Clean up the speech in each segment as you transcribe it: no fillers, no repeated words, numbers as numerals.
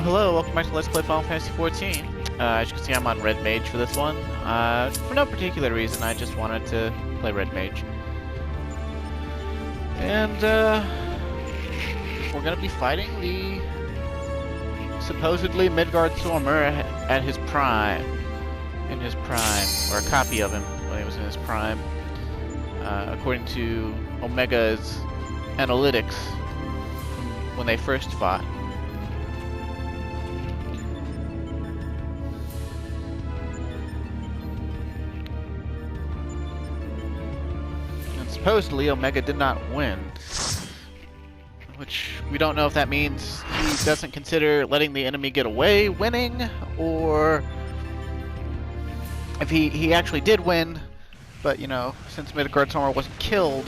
Hello, welcome back to Let's Play Final Fantasy XIV. As you can see, I'm on Red Mage for this one. For no particular reason, I just wanted to play Red Mage. And, we're gonna be fighting the supposedly Midgardsormr at his prime. In his prime, or a copy of him when he was in his prime. According to Omega's analytics when they first fought. Supposedly, Omega did not win, which we don't know if that means he doesn't consider letting the enemy get away winning, or if he actually did win, but, you know, since Midgardsormr wasn't killed.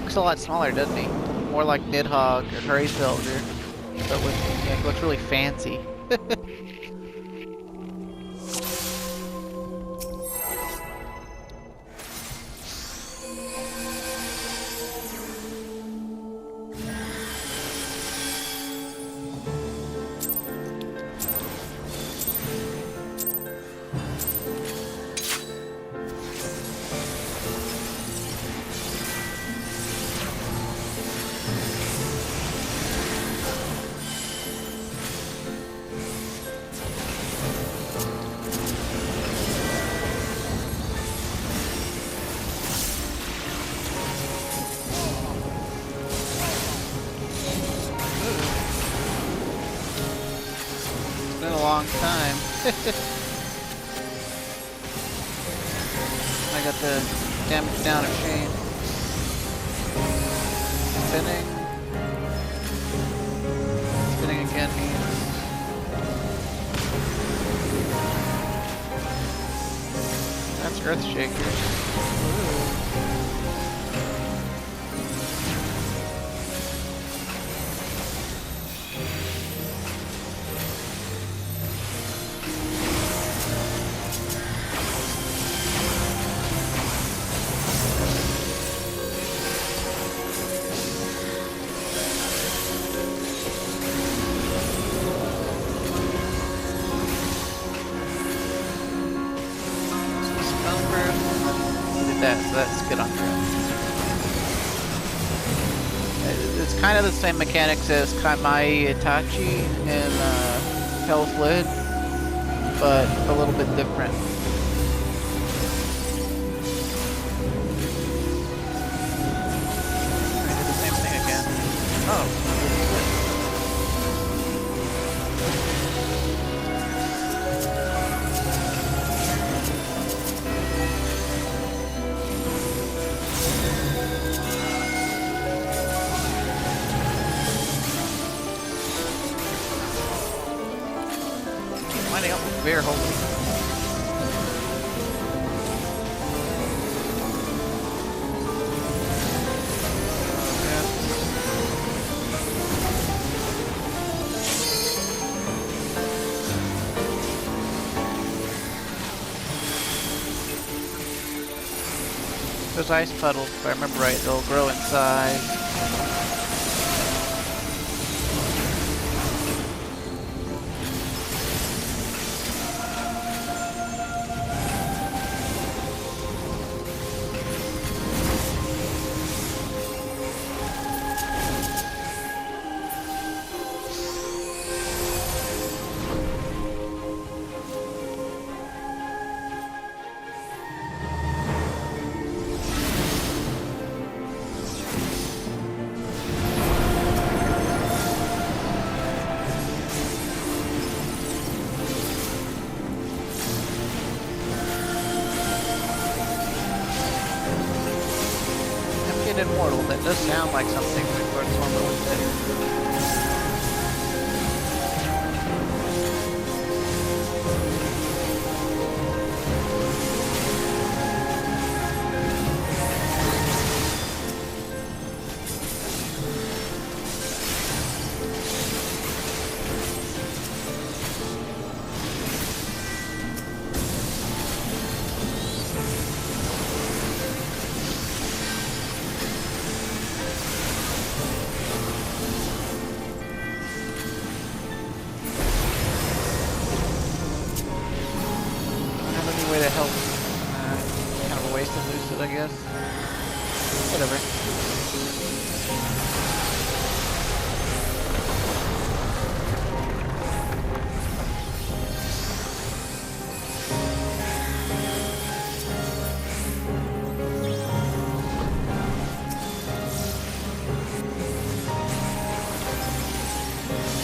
Looks a lot smaller, doesn't he? More like Nidhogg or Hurryfelder. But it looks really fancy. Long time. I got the damage down of Shane. Spinning. Spinning again means that's Earthshaker. So that's good on ground. It's kind of the same mechanics as Kaimai Itachi in Hell's Lid, but a little bit different. I did the same thing again. Oh. Lining up with bear holding. Those ice puddles, if I remember right, they'll grow in size. Immortal, that does sound like something Midgardsormr would say. kind of a waste to lose it, I guess. Whatever.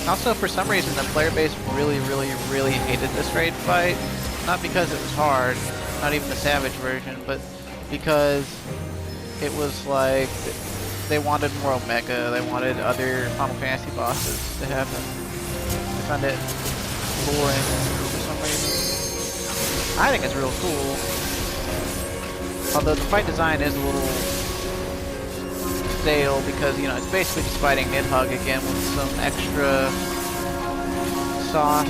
Also, for some reason, the player base really hated this raid fight. Not because it was hard, not even the Savage version, but because it was like they wanted more Omega, they wanted other Final Fantasy bosses to happen. I found it boring for some reason. I think it's real cool. Although the fight design is a little stale because, you know, it's basically just fighting Nidhogg again with some extra sauce.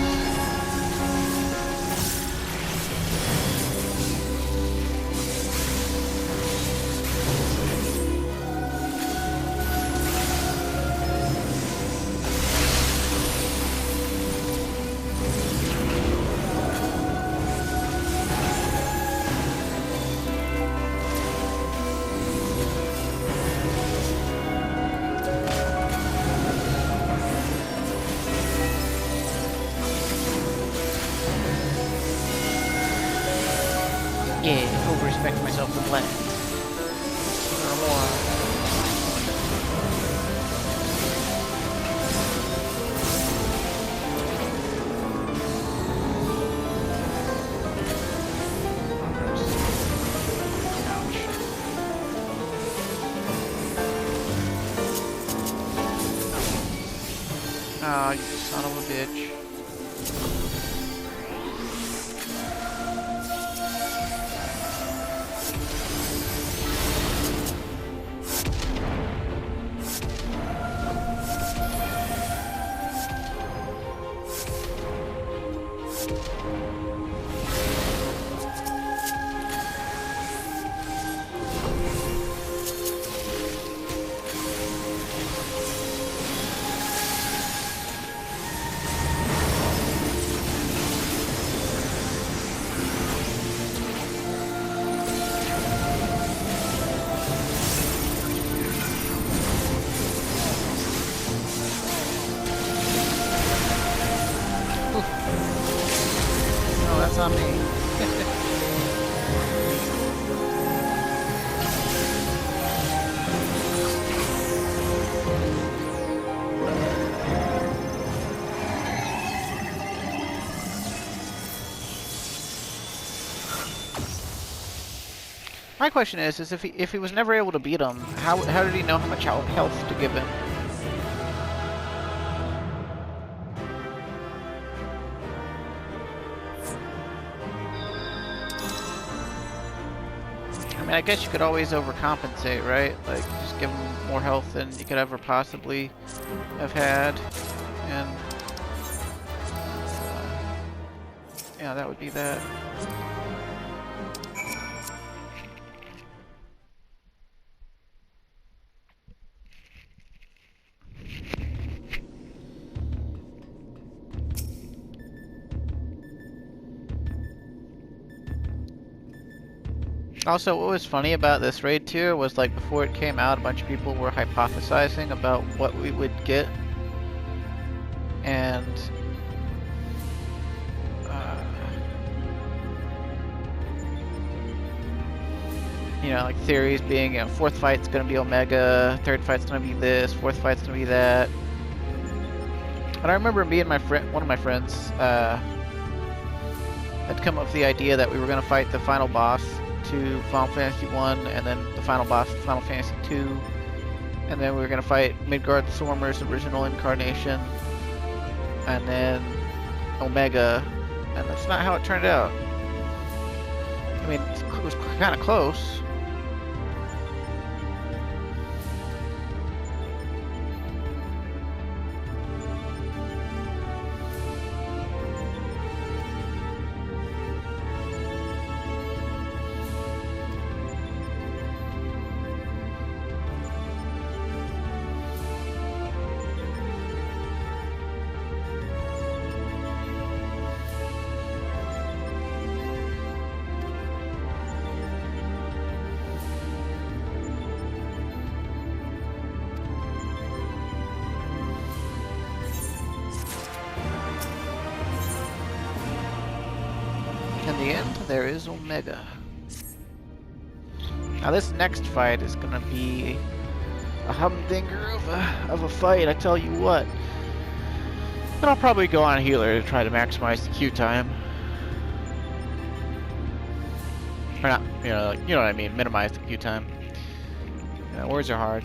Yeah, over-respect myself with less. Or more. Oh, you son of a bitch. That's on me. My question is if he was never able to beat him, how did he know how much health to give him? I mean, I guess you could always overcompensate, right? Like, just give him more health than you could ever possibly have had, and yeah, that would be that. Also, what was funny about this raid tier was, like, before it came out, a bunch of people were hypothesizing about what we would get. And you know, like theories being, you know, fourth fight's gonna be Omega, third fight's gonna be this, fourth fight's gonna be that. And I remember me and my friend, one of my friends, had come up with the idea that we were gonna fight the final boss to Final Fantasy 1, and then the final boss to Final Fantasy 2, and then we were gonna fight Midgardsormr's original incarnation, and then Omega, and that's not how it turned out. I mean, it was kind of close. there is Omega. Now this next fight is gonna be a humdinger of a fight, I tell you what. But I'll probably go on healer to try to maximize the Q time. Or not, you know what I mean, minimize the Q time. Words are hard.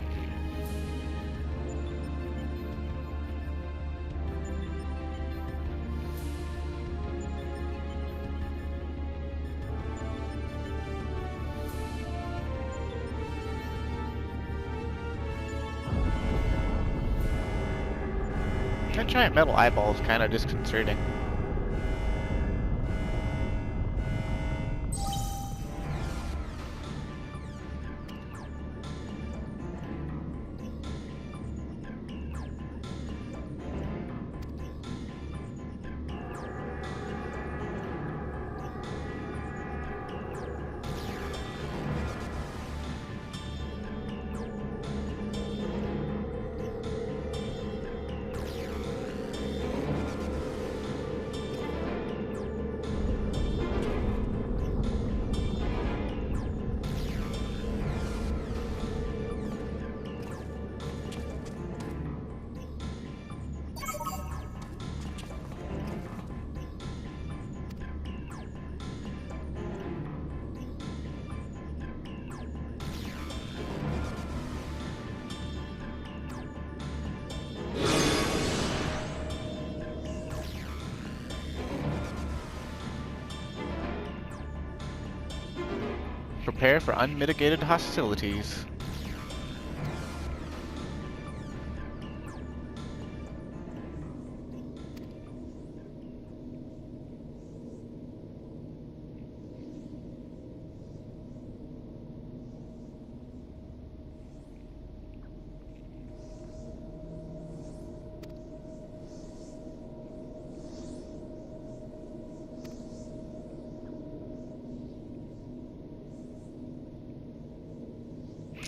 That giant metal eyeball is kind of disconcerting. Prepare for unmitigated hostilities.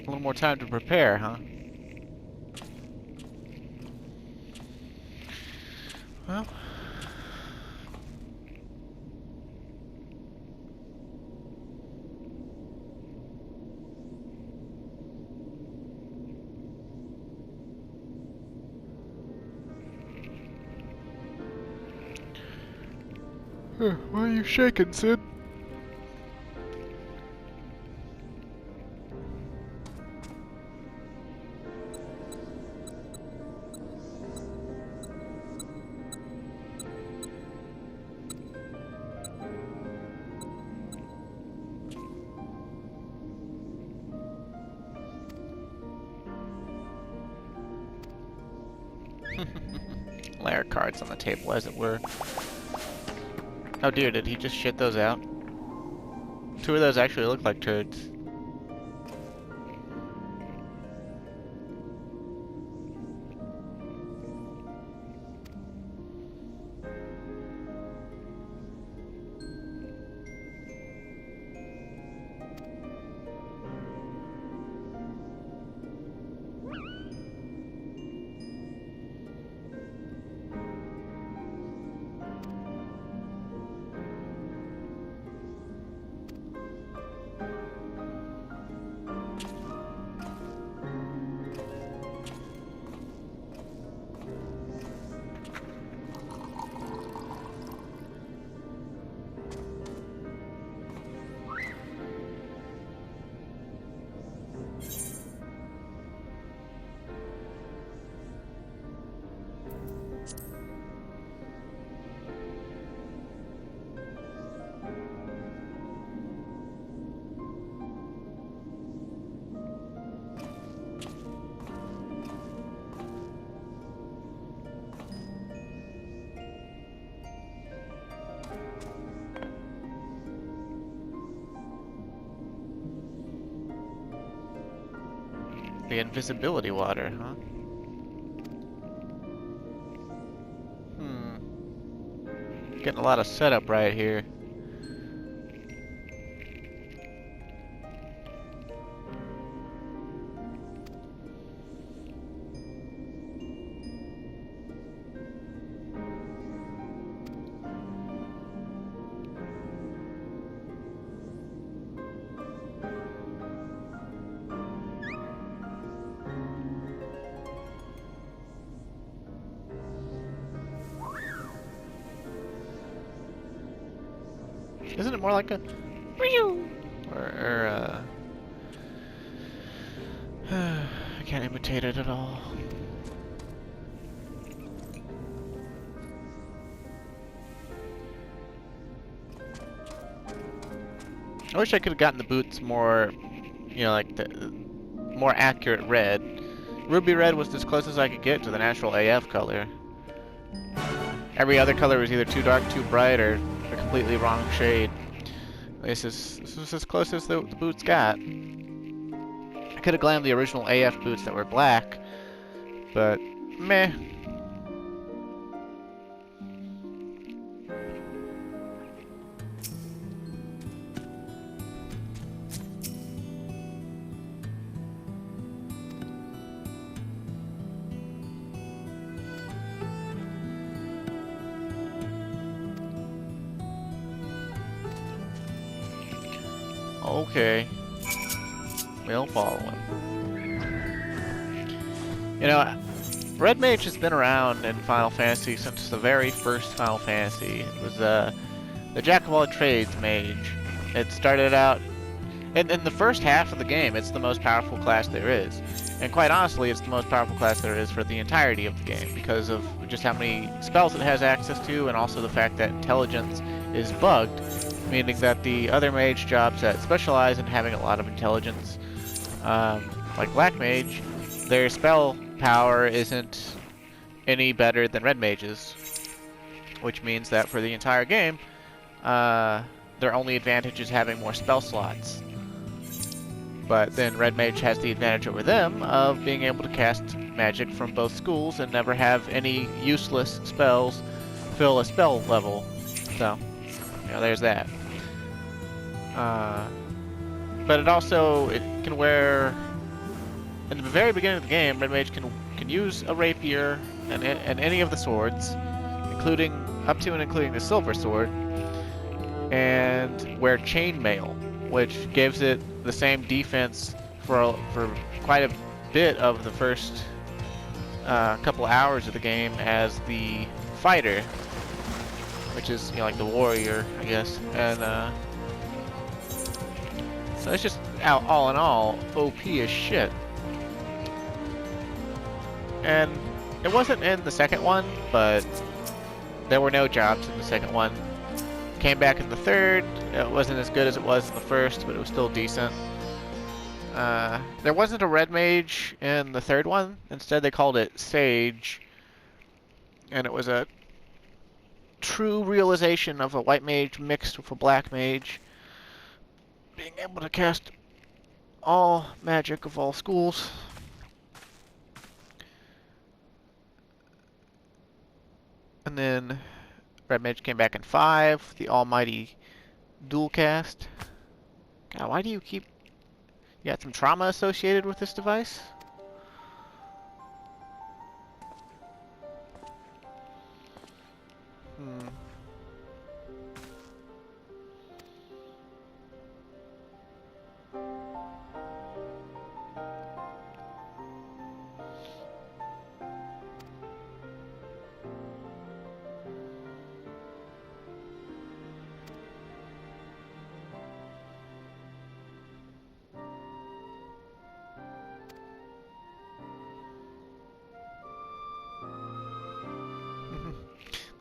A little more time to prepare, huh? Well. Why are you shaking, Sid? Layer cards on the table, as it were. Oh dear, did he just shit those out? Two of those actually look like turds. The invisibility water, huh? Getting a lot of setup right here. Isn't it more like a or I can't imitate it at all. I wish I could have gotten the boots more, you know, like the more accurate red. Ruby red was as close as I could get to the natural AF color. Every other color was either too dark, too bright, or a completely wrong shade. This was as close as the boots got. I could have glammed the original AF boots that were black, but meh. Okay. We'll follow him. You know, Red Mage has been around in Final Fantasy since the very first Final Fantasy. It was the Jack-of-all-trades mage. It started out... In the first half of the game, it's the most powerful class there is. And quite honestly, it's the most powerful class there is for the entirety of the game, because of just how many spells it has access to, and also the fact that intelligence is bugged, meaning that the other mage jobs that specialize in having a lot of intelligence, like Black Mage, their spell power isn't any better than Red Mage's, which means that for the entire game, their only advantage is having more spell slots. But then Red Mage has the advantage over them of being able to cast magic from both schools and never have any useless spells fill a spell level. So, you know, there's that. But it can wear... In the very beginning of the game, Red Mage can use a rapier and any of the swords, including up to and including the silver sword, and wear chainmail, which gives it the same defense for quite a bit of the first couple hours of the game as the fighter, which is, you know, like the warrior, I guess. And so it's just all in all OP as shit. And it wasn't in the second one, but there were no jobs in the second one. Came back in the third. It wasn't as good as it was in the first, but it was still decent. There wasn't a Red Mage in the third one. Instead, they called it Sage. And it was a true realization of a White Mage mixed with a Black Mage, being able to cast all magic of all schools. And then Red Mage came back in 5, the almighty dual cast. God, why do you keep... You got some trauma associated with this device?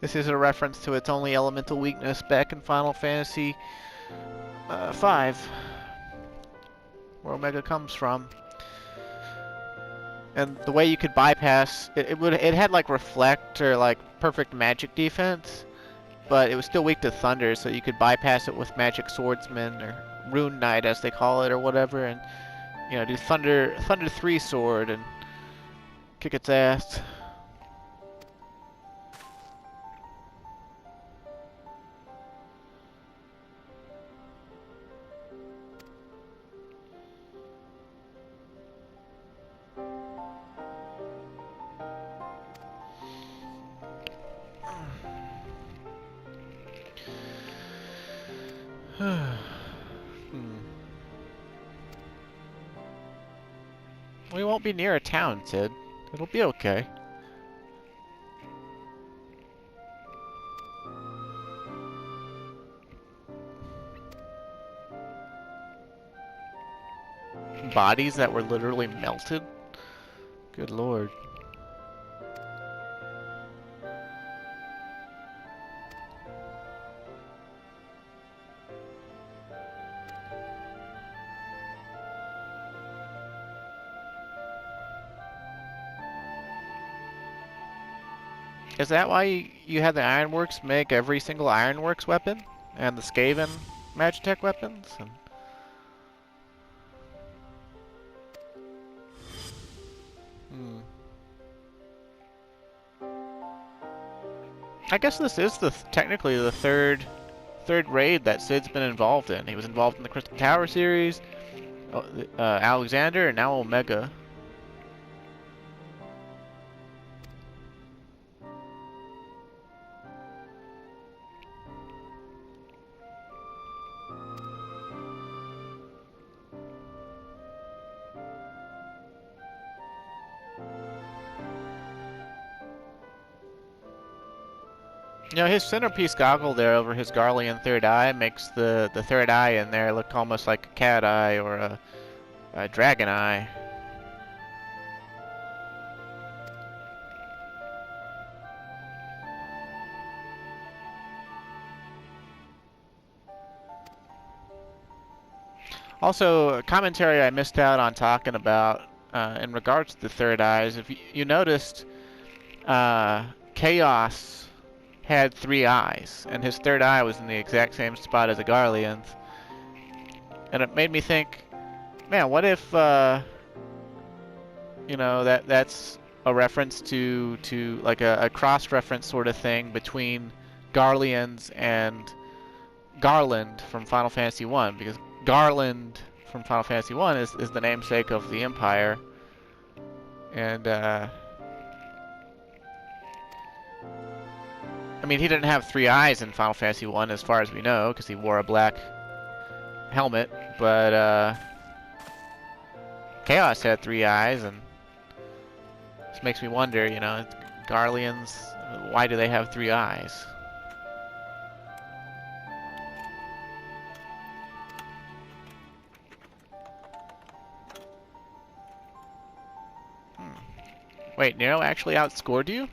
This is a reference to its only elemental weakness back in Final Fantasy V, where Omega comes from. And the way you could bypass it had like reflect or like perfect magic defense, but it was still weak to thunder, so you could bypass it with magic swordsman or rune knight as they call it or whatever, and you know, do thunder 3 sword and kick its ass. We won't be near a town, Sid. It'll be okay. bodies that were literally melted? Good lord. Is that why you had the Ironworks make every single Ironworks weapon? And the Skaven Magitech weapons? And... I guess this is technically the third raid that Sid's been involved in. He was involved in the Crystal Tower series, Alexander, and now Omega. You know, his centerpiece goggle there over his Garlean third eye makes the third eye in there look almost like a cat eye or a dragon eye. Also, a commentary I missed out on talking about in regards to the third eyes. If you noticed, Chaos had 3 eyes, and his third eye was in the exact same spot as a Garlean's. And it made me think, man, what if, you know, that's a reference to like a cross-reference sort of thing between Garleans and Garland from Final Fantasy I, because Garland from Final Fantasy I is the namesake of the Empire. And, I mean, he didn't have 3 eyes in Final Fantasy I, as far as we know, because he wore a black helmet, but, Chaos had 3 eyes, and this makes me wonder, you know, Garleans, why do they have 3 eyes? Wait, Nero actually outscored you?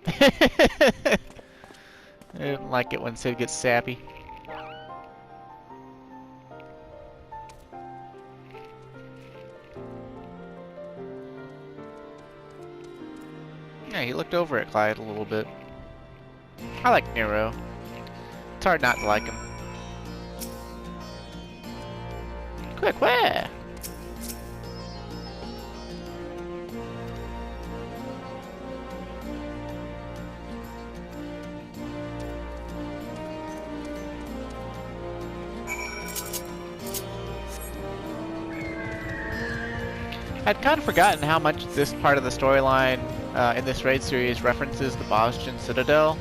I didn't like it when Sid gets sappy. Yeah, he looked over at Clyde a little bit. I like Nero. It's hard not to like him. Quick, where? I'd kind of forgotten how much this part of the storyline in this raid series references the Boston Citadel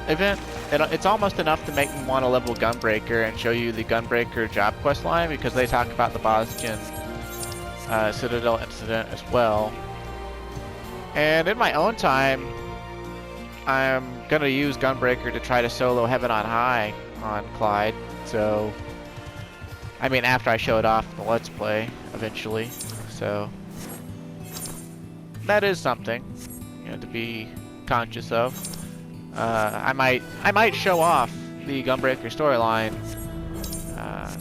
event. It's almost enough to make me want to level Gunbreaker and show you the Gunbreaker job quest line, because they talk about the Boston Citadel incident as well. And in my own time, I'm going to use Gunbreaker to try to solo Heaven on High on Clyde. So, I mean, after I show it off in the Let's Play, eventually. So, that is something, you know, to be conscious of. I might show off the Gunbreaker storyline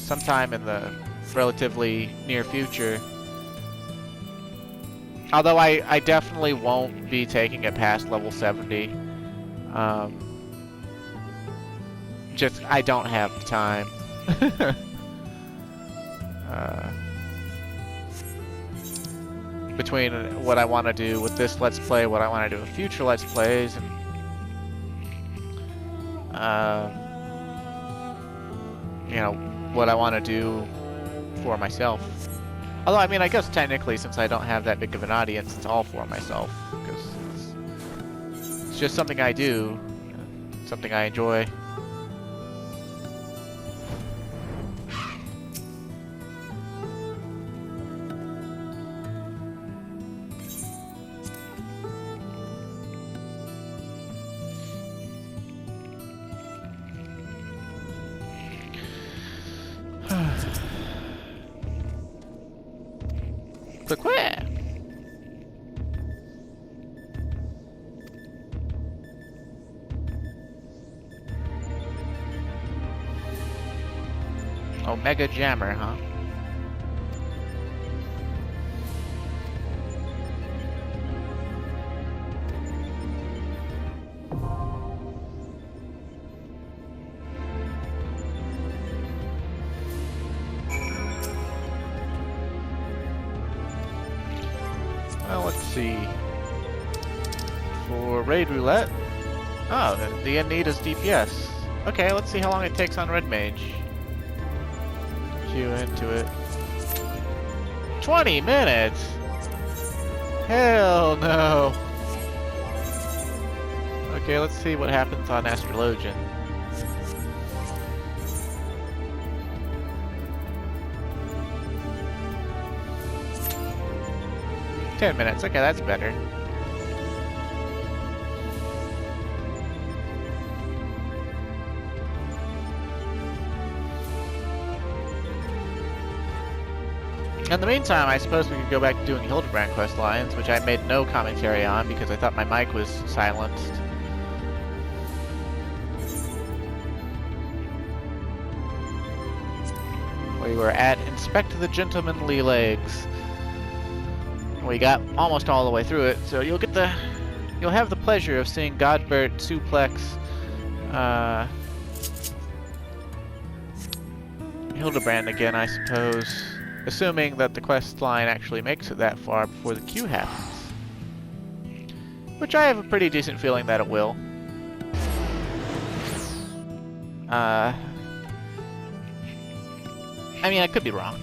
sometime in the relatively near future. Although I definitely won't be taking it past level 70. Just, I don't have the time. Between what I want to do with this Let's Play, what I want to do with future Let's Plays, and you know, what I want to do for myself. Although, I mean, I guess technically, since I don't have that big of an audience, it's all for myself, because it's just something I do, something I enjoy. Quick, quick! Omega Jammer, huh? Well, let's see. For Raid Roulette. Oh, the end need is DPS. Okay, let's see how long it takes on Red Mage. Queue into it. 20 minutes? Hell no. Okay, let's see what happens on Astrologian. $10 minutes. Okay, that's better. In the meantime, I suppose we could go back to doing Hildibrand quest lines, which I made no commentary on because I thought my mic was silenced. We were at Inspect the Gentlemanly Legs. We got almost all the way through it, so you'll have the pleasure of seeing Godbert suplex Hildibrand again, I suppose. Assuming that the quest line actually makes it that far before the queue happens. Which I have a pretty decent feeling that it will. I mean, I could be wrong.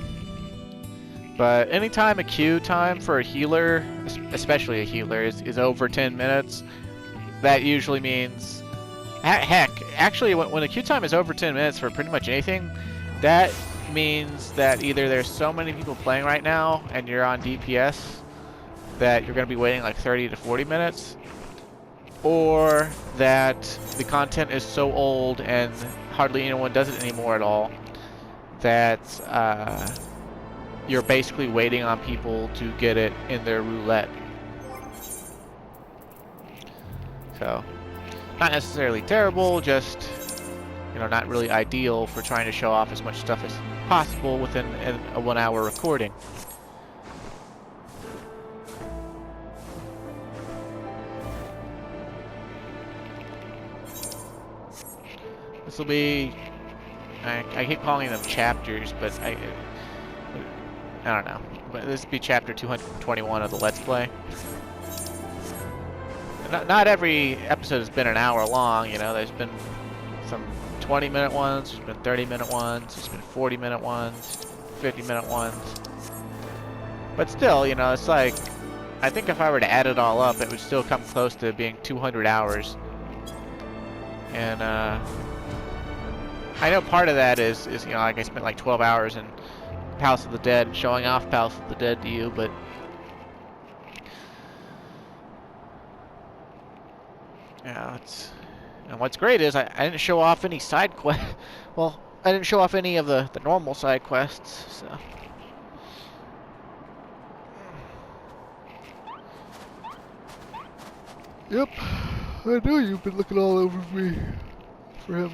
But anytime a queue time for a healer, especially a healer, is over 10 minutes, that usually means... Heck, actually, when a queue time is over 10 minutes for pretty much anything, that means that either there's so many people playing right now and you're on DPS that you're going to be waiting like 30 to 40 minutes, or that the content is so old and hardly anyone does it anymore at all that you're basically waiting on people to get it in their roulette. So, not necessarily terrible, just, you know, not really ideal for trying to show off as much stuff as possible within a 1 hour recording. This will be, I keep calling them chapters, but I don't know. But this will be chapter 221 of the Let's Play. Not every episode has been an hour long, you know, there's been some 20-minute ones, there's been 30-minute ones, there's been 40-minute ones, 50-minute ones. But still, you know, it's like, I think if I were to add it all up, it would still come close to being 200 hours. And, I know part of that is, you know, like I spent like 12 hours in Palace of the Dead, showing off Palace of the Dead to you, but... yeah, it's... And what's great is I didn't show off any side quests. Well, I didn't show off any of the normal side quests, so... Yep, I know you've been looking all over me for him.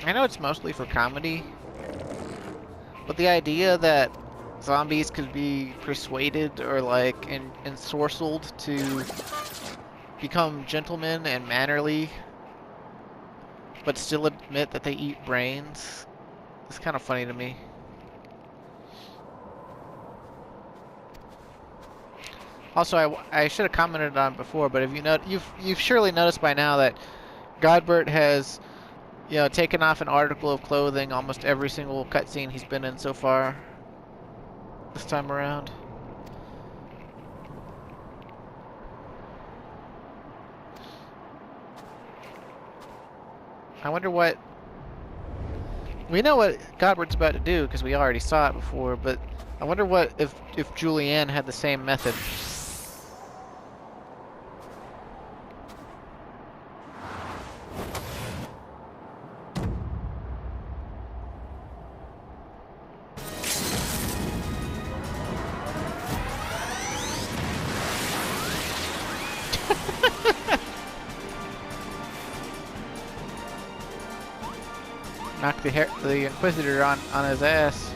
I know it's mostly for comedy, but the idea that zombies could be persuaded or like ensorcelled to become gentlemen and mannerly, but still admit that they eat brains, is kind of funny to me. Also, I should have commented on it before, but if you've surely noticed by now that Godbert has, you know, taken off an article of clothing almost every single cutscene he's been in so far this time around. I wonder what... We know what Godbert's about to do because we already saw it before, but I wonder what if Julianne had the same method. Knock the Inquisitor on his ass.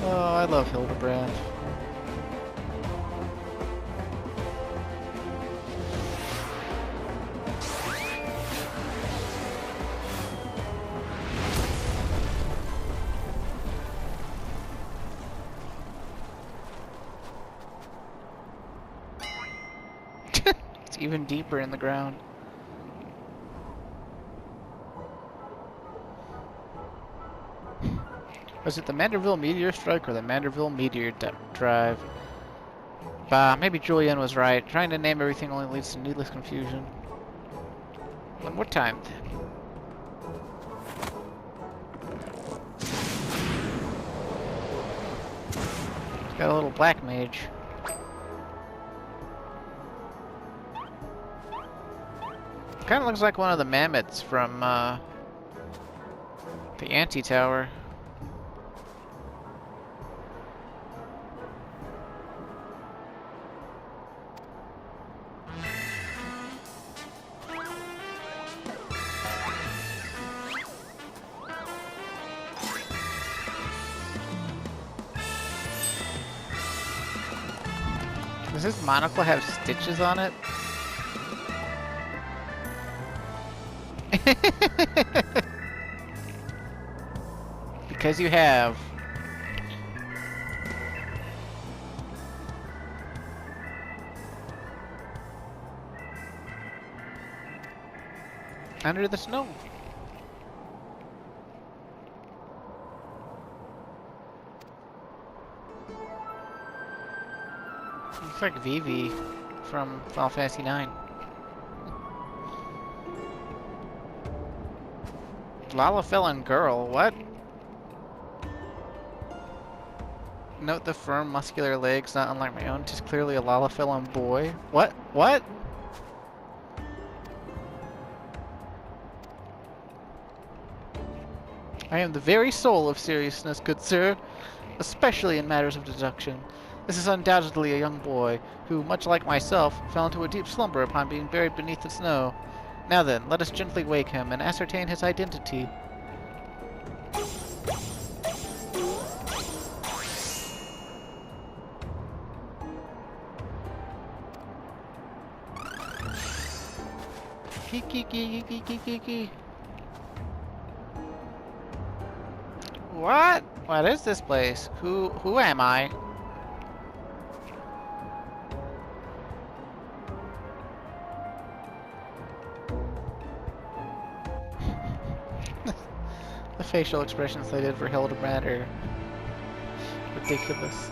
Oh, I love Hildibrand. It's even deeper in the ground. Was it the Manderville meteor strike or the Manderville meteor drive? Bah, maybe Julian was right. Trying to name everything only leads to needless confusion. One more time, then. Got a little black mage. Kind of looks like one of the mammoths from the anti-tower. Does this monocle have stitches on it? Because you have. Under the snow. Looks like Vivi from Final Fantasy IX. Lalafell girl, what? Note the firm, muscular legs, not unlike my own. 'Tis clearly a Lalafell boy. What? What? I am the very soul of seriousness, good sir, especially in matters of deduction. This is undoubtedly a young boy, who, much like myself, fell into a deep slumber upon being buried beneath the snow. Now then, let us gently wake him and ascertain his identity. Kiki. What? What is this place? Who am I? The facial expressions they did for Hildibrand are ridiculous.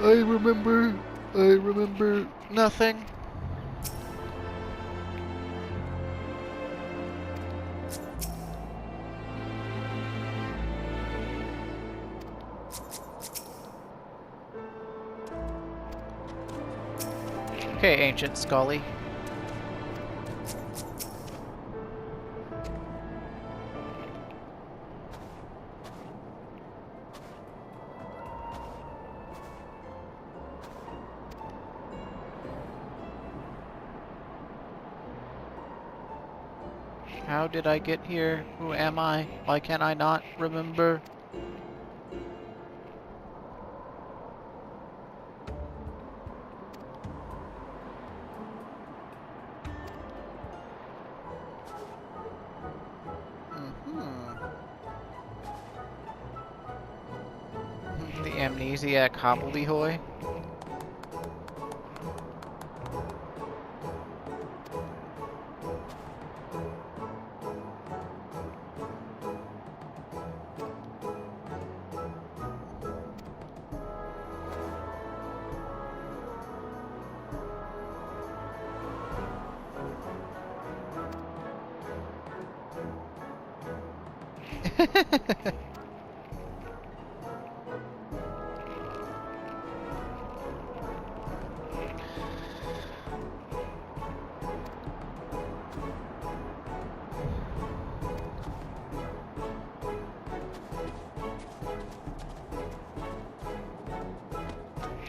I remember nothing. Okay, Ancient Scully. How did I get here? Who am I? Why can I not remember? The amnesiac hobbledehoy.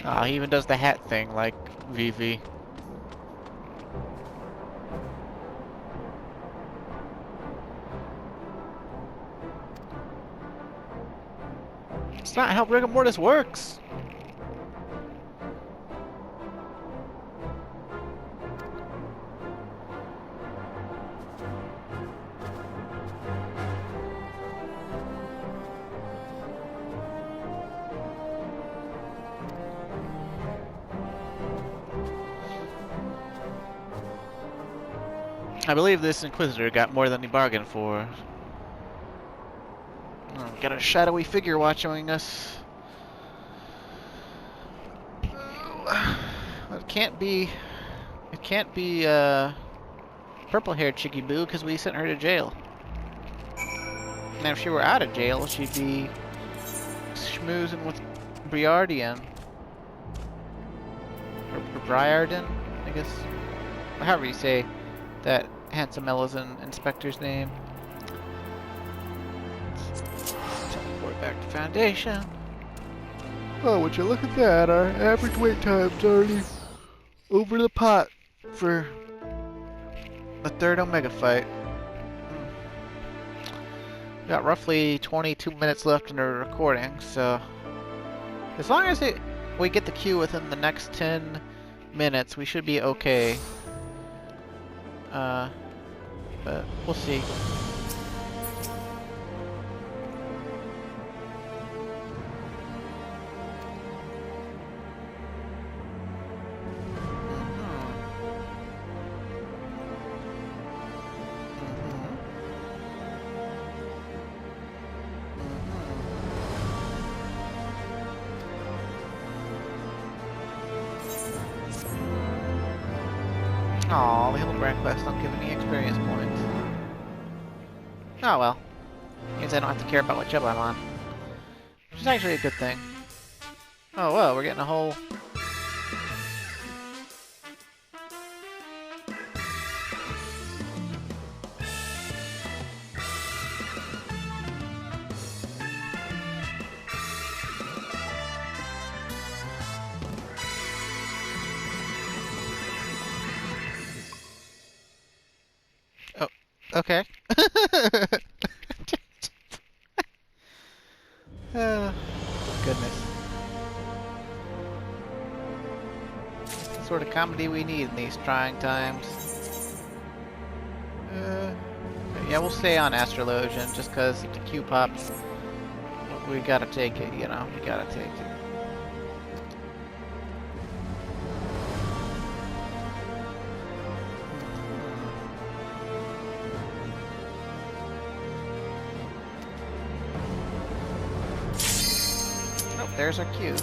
Oh, he even does the hat thing like VV. It's not how rigor mortis works. I believe this Inquisitor got more than he bargained for. Oh, got a shadowy figure watching us. It can't be. It can't be purple-haired Chicky Boo because we sent her to jail. Now, if she were out of jail, she'd be schmoozing with Briardian. Or Briarden, I guess. However you say that handsome Ellison inspector's name. Teleport back to Foundation. Oh, would you look at that? Our average wait time's already over the pot for the third Omega fight. We got roughly 22 minutes left in the recording, so as long as we get the queue within the next 10 minutes, we should be okay. But we'll see. Aw, the Hildibrand quests don't give any experience points. Oh well. Means I don't have to care about what job I'm on. Which is actually a good thing. Oh well, we're getting a whole... Okay. Goodness. It's the sort of comedy we need in these trying times. Yeah, we'll stay on Astrologian just because if the queue pops, we gotta take it, you know? We gotta take it. There's our queue.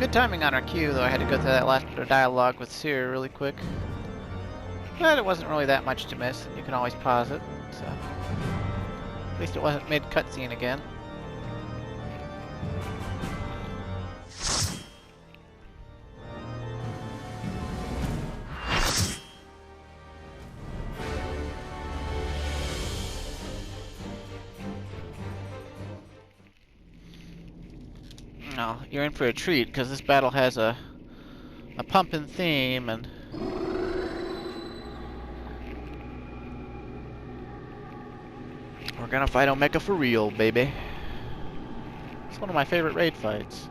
Good timing on our queue, though I had to go through that last bit of dialogue with Seer really quick. But it wasn't really that much to miss, and you can always pause it, so... At least it wasn't mid-cutscene again. No, you're in for a treat, because this battle has a pumping theme, and... We're gonna fight Omega for real, baby. It's one of my favorite raid fights.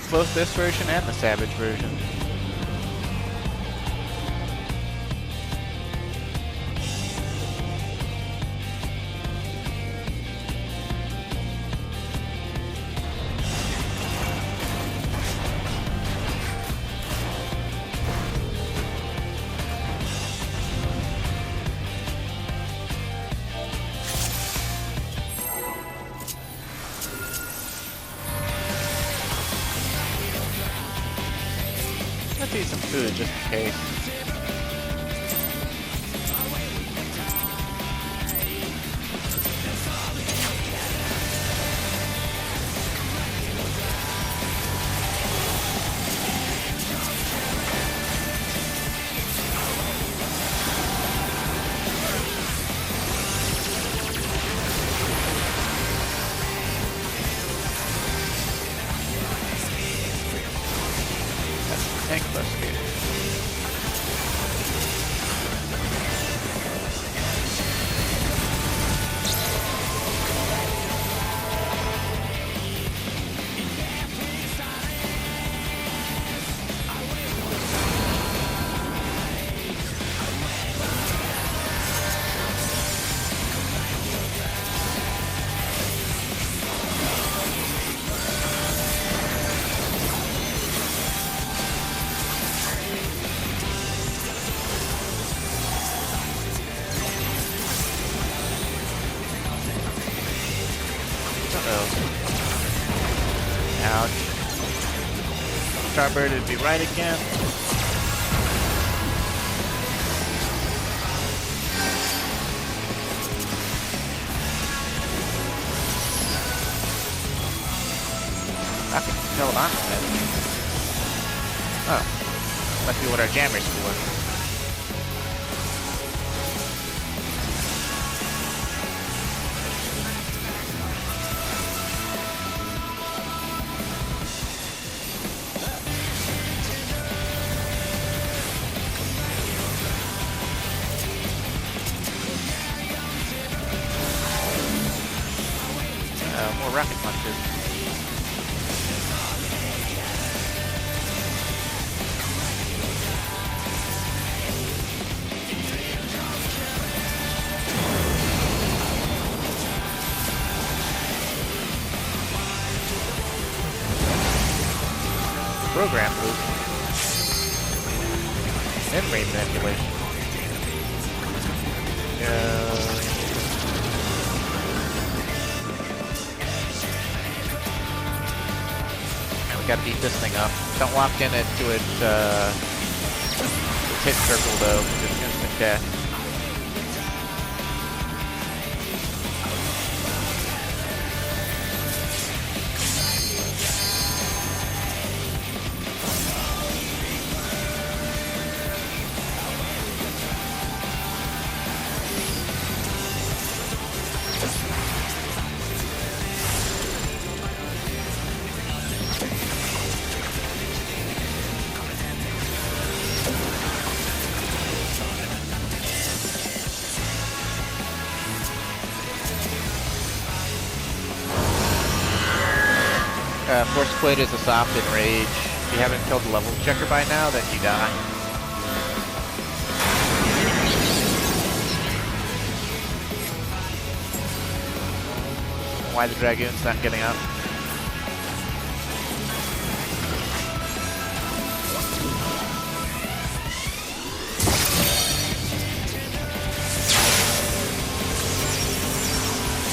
Both this version and the Savage version. food just in case. Tank investigator. Ouch. Starbird would be right again. I can tell it on it. Oh. Must be what our jammer's for. More rocket punches. Program loop. Memory manipulation. We gotta beat this thing up. Don't lock in it to its hit circle though, because it's instant death. Force Plate is a soft enrage. If you haven't killed the level checker by now, then you die. Why the Dragoon's not getting up?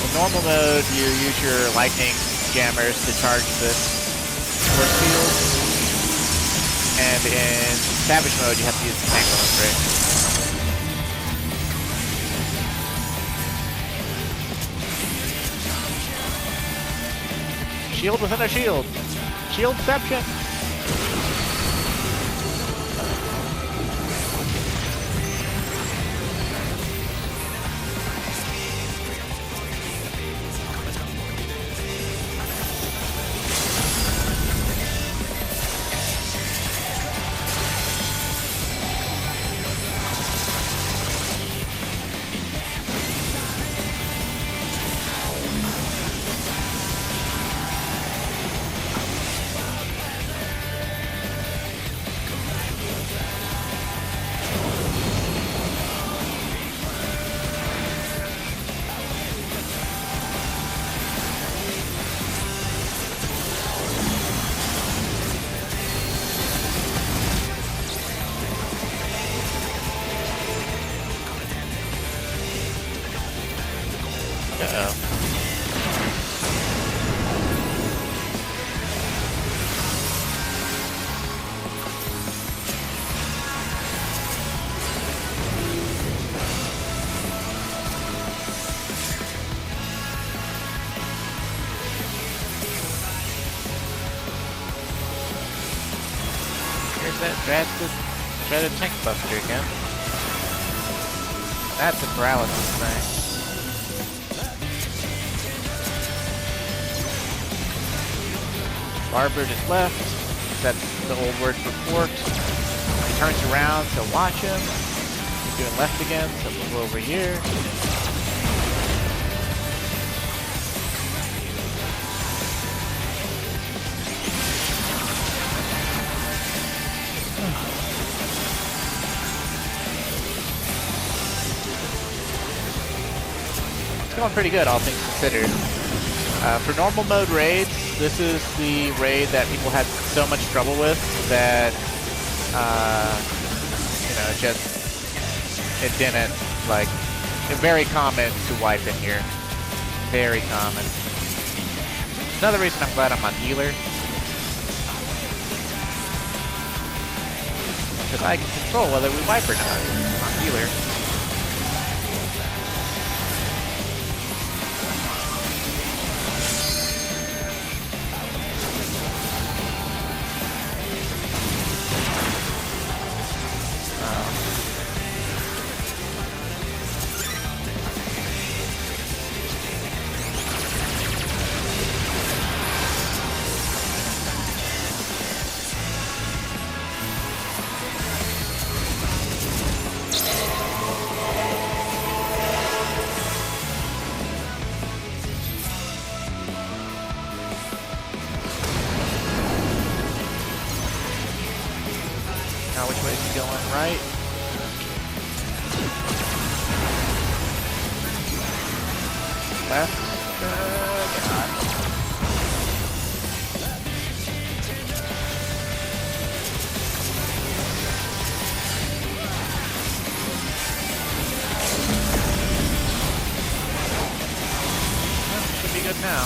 In normal mode, you use your lightning jammers to charge this force field, and in savage mode you have to use the tank straight. Shield within a shield. Shieldception. dreaded tank buster again. That's a paralysis thing. Barber is left. That's the old word for port. He turns around, so watch him. He's doing left again, so move over here. It's going pretty good, all things considered. For normal mode raids, this is the raid that people had so much trouble with that, you know, it didn't, like, it's very common to wipe in here. Very common. Another reason I'm glad I'm on healer. Because I can control whether we wipe or not on healer. Now which way is he going? Right? Left? God. Well, should be good now.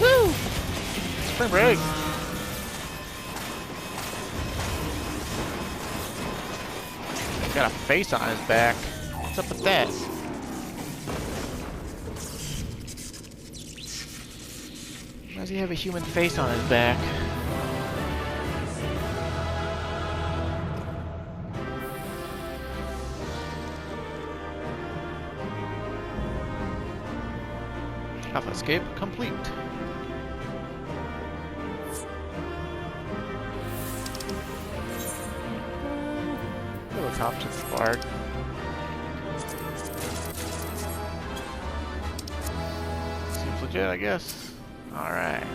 Woo! Spring break! He's got a face on his back. What's up with that? Why does he have a human face on his back? Alpha escape complete. Helicopter spark. Seems legit, I guess. Alright.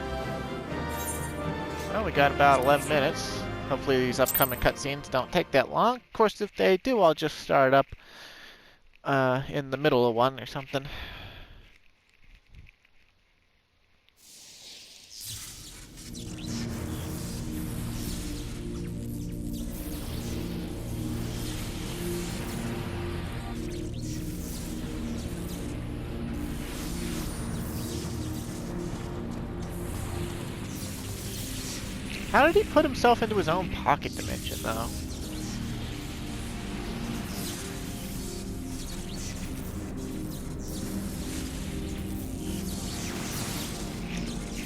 Well, we got about 11 minutes. Hopefully these upcoming cutscenes don't take that long. Of course, if they do, I'll just start up in the middle of one or something. How did he put himself into his own pocket dimension, though?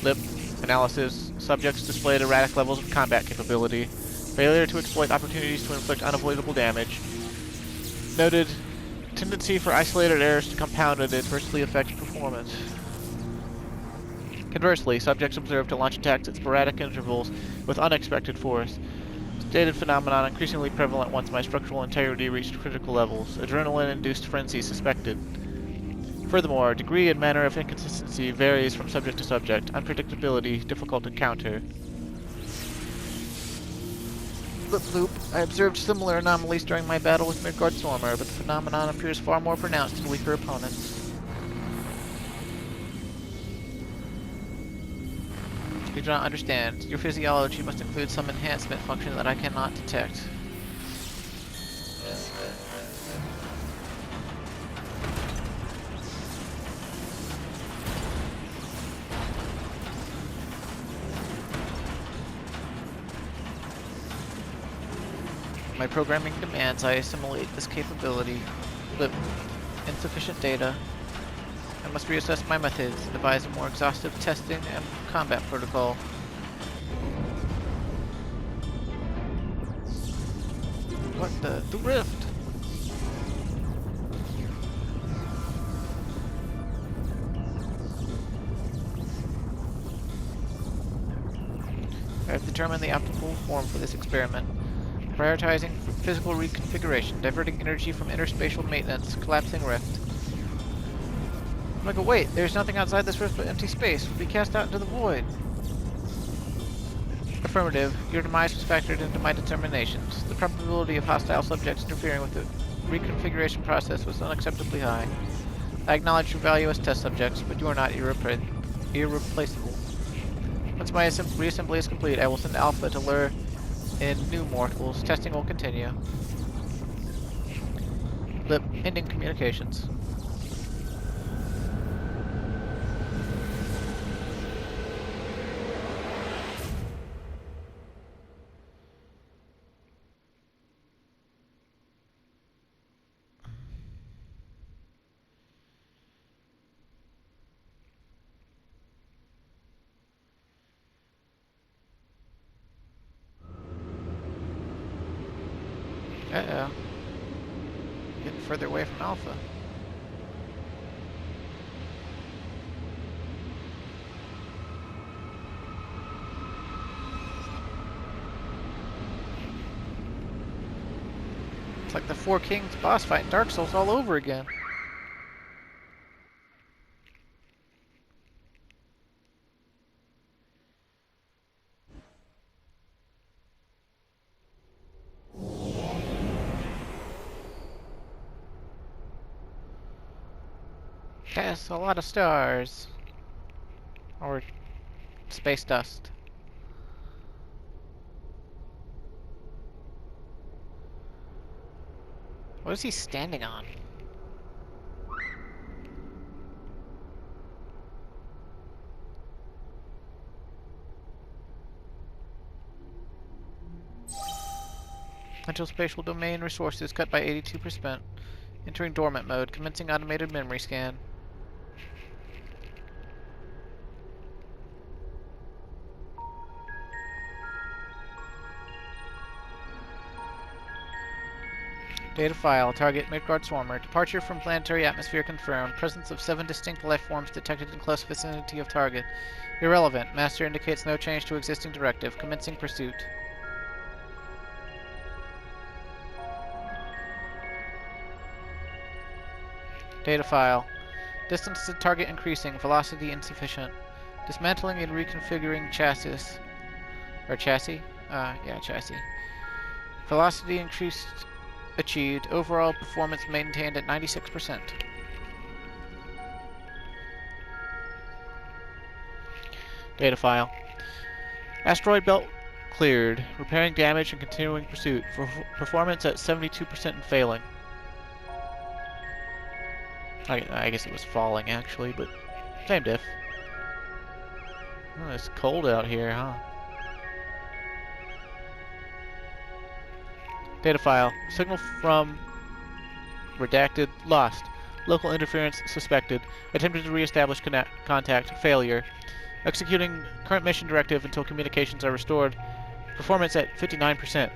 Lip analysis. Subjects displayed erratic levels of combat capability. Failure to exploit opportunities to inflict unavoidable damage. Noted tendency for isolated errors to compound and adversely affect performance. Conversely, subjects observed to launch attacks at sporadic intervals with unexpected force. Stated phenomenon increasingly prevalent once my structural integrity reached critical levels. Adrenaline-induced frenzy suspected. Furthermore, degree and manner of inconsistency varies from subject to subject. Unpredictability difficult to counter. Loop. I observed similar anomalies during my battle with Midgardsormr, but the phenomenon appears far more pronounced in weaker opponents. You do not understand. Your physiology must include some enhancement function that I cannot detect. My programming demands I assimilate this capability. Lip. Insufficient data. I must reassess my methods, devise a more exhaustive testing and combat protocol. What the rift? I have determined the optimal form for this experiment. Prioritizing physical reconfiguration, diverting energy from interspatial maintenance, collapsing rift. Omega, wait, there's nothing outside this rift but empty space. We'll be cast out into the void. Affirmative. Your demise was factored into my determinations. The probability of hostile subjects interfering with the reconfiguration process was unacceptably high. I acknowledge your value as test subjects, but you are not irreplaceable. Once my reassembly is complete, I will send Alpha to lure in new mortals. Testing will continue. Blip. Ending communications. Uh-oh. Getting further away from Alpha. It's like the Four Kings boss fight in Dark Souls all over again. Yes, a lot of stars. Or space dust. What is he standing on? Until spatial domain resources cut by 82%. Entering dormant mode. Commencing automated memory scan. Data file. Target Midgardsormr. Departure from planetary atmosphere confirmed. Presence of 7 distinct life forms detected in close vicinity of target. Irrelevant. Master indicates no change to existing directive. Commencing pursuit. Data file. Distance to target increasing. Velocity insufficient. Dismantling and reconfiguring chassis. Or chassis? Yeah, chassis. Velocity increased. Achieved. Overall performance maintained at 96%. Data file. Asteroid belt cleared. Repairing damage and continuing pursuit. Performance at 72% and failing. I guess it was falling actually, but same diff. Oh, it's cold out here, huh? Data file. Signal from redacted lost. Local interference suspected. Attempted to reestablish contact. Failure. Executing current mission directive until communications are restored. Performance at 59%.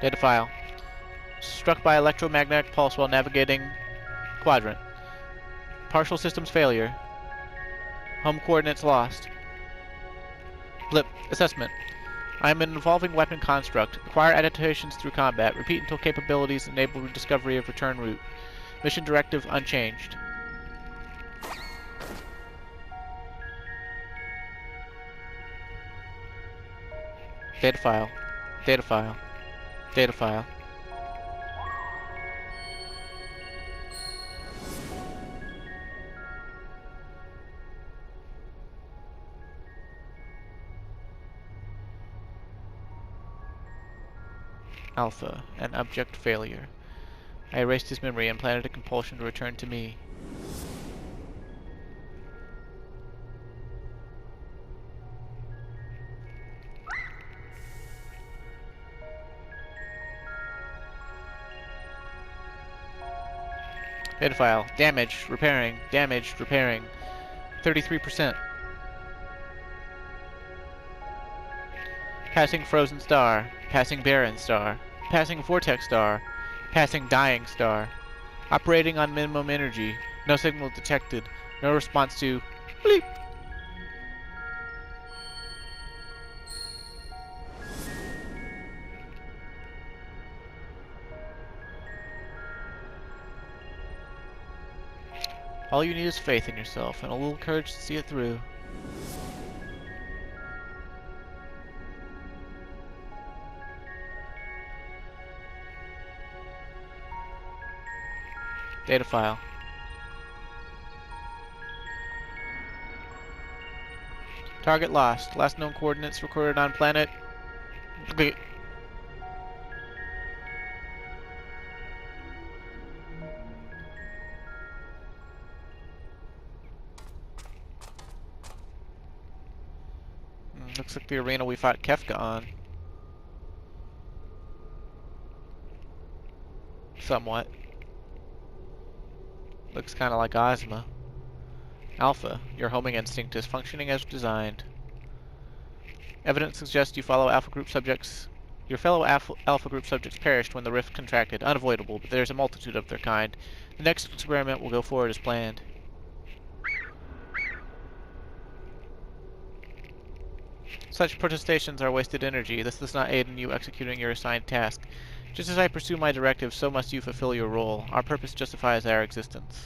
Data file. Struck by electromagnetic pulse while navigating quadrant. Partial systems failure. Home coordinates lost. Blip. Assessment. I am an evolving weapon construct. Acquire adaptations through combat. Repeat until capabilities enable discovery of return route. Mission directive unchanged. Data file. Data file. Data file. Alpha, an abject failure. I erased his memory and planted a compulsion to return to me. Data file. Damaged. Repairing. Damaged. Repairing. 33%. Passing frozen star. Passing barren star. Passing vortex star. Passing dying star. Operating on minimum energy. No signal detected. No response to... bleep. All you need is faith in yourself and a little courage to see it through. Data file. Target lost. Last known coordinates recorded on planet... Looks like the arena we fought Kefka on. Somewhat. Looks kind of like Ozma. Alpha, your homing instinct is functioning as designed. Evidence suggests you follow Alpha Group subjects. Your fellow Alpha Group subjects perished when the rift contracted. Unavoidable, but there's a multitude of their kind. The next experiment will go forward as planned. Such protestations are wasted energy. This does not aid in you executing your assigned task. Just as I pursue my directive, so must you fulfill your role. Our purpose justifies our existence.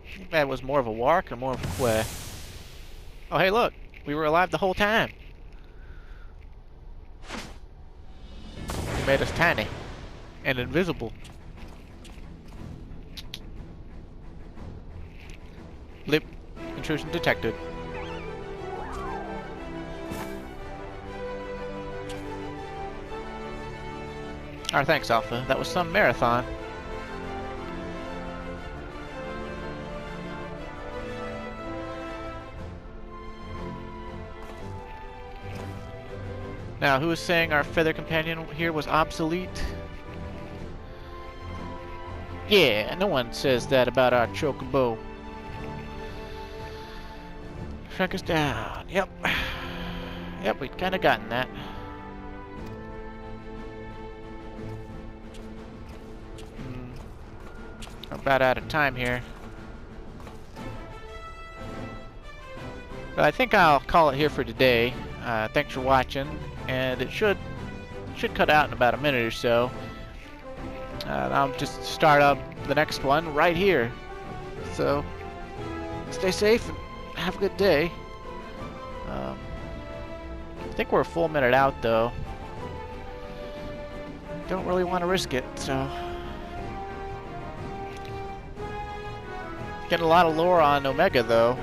I think that was more of a wark or more of a quay. Oh hey look! We were alive the whole time! You made us tiny. And invisible. Blip. Intrusion detected. Our thanks, Alpha. That was some marathon. Now, who was saying our feather companion here was obsolete? Yeah, no one says that about our chocobo. Track us down. Yep. Yep, we'd kind of gotten that. I'm about out of time here. But I think I'll call it here for today. Thanks for watching, and it should cut out in about a minute or so. I'll just start up the next one right here. So, stay safe and have a good day. I think we're a full minute out, though. Don't really want to risk it, so... Getting a lot of lore on Omega, though.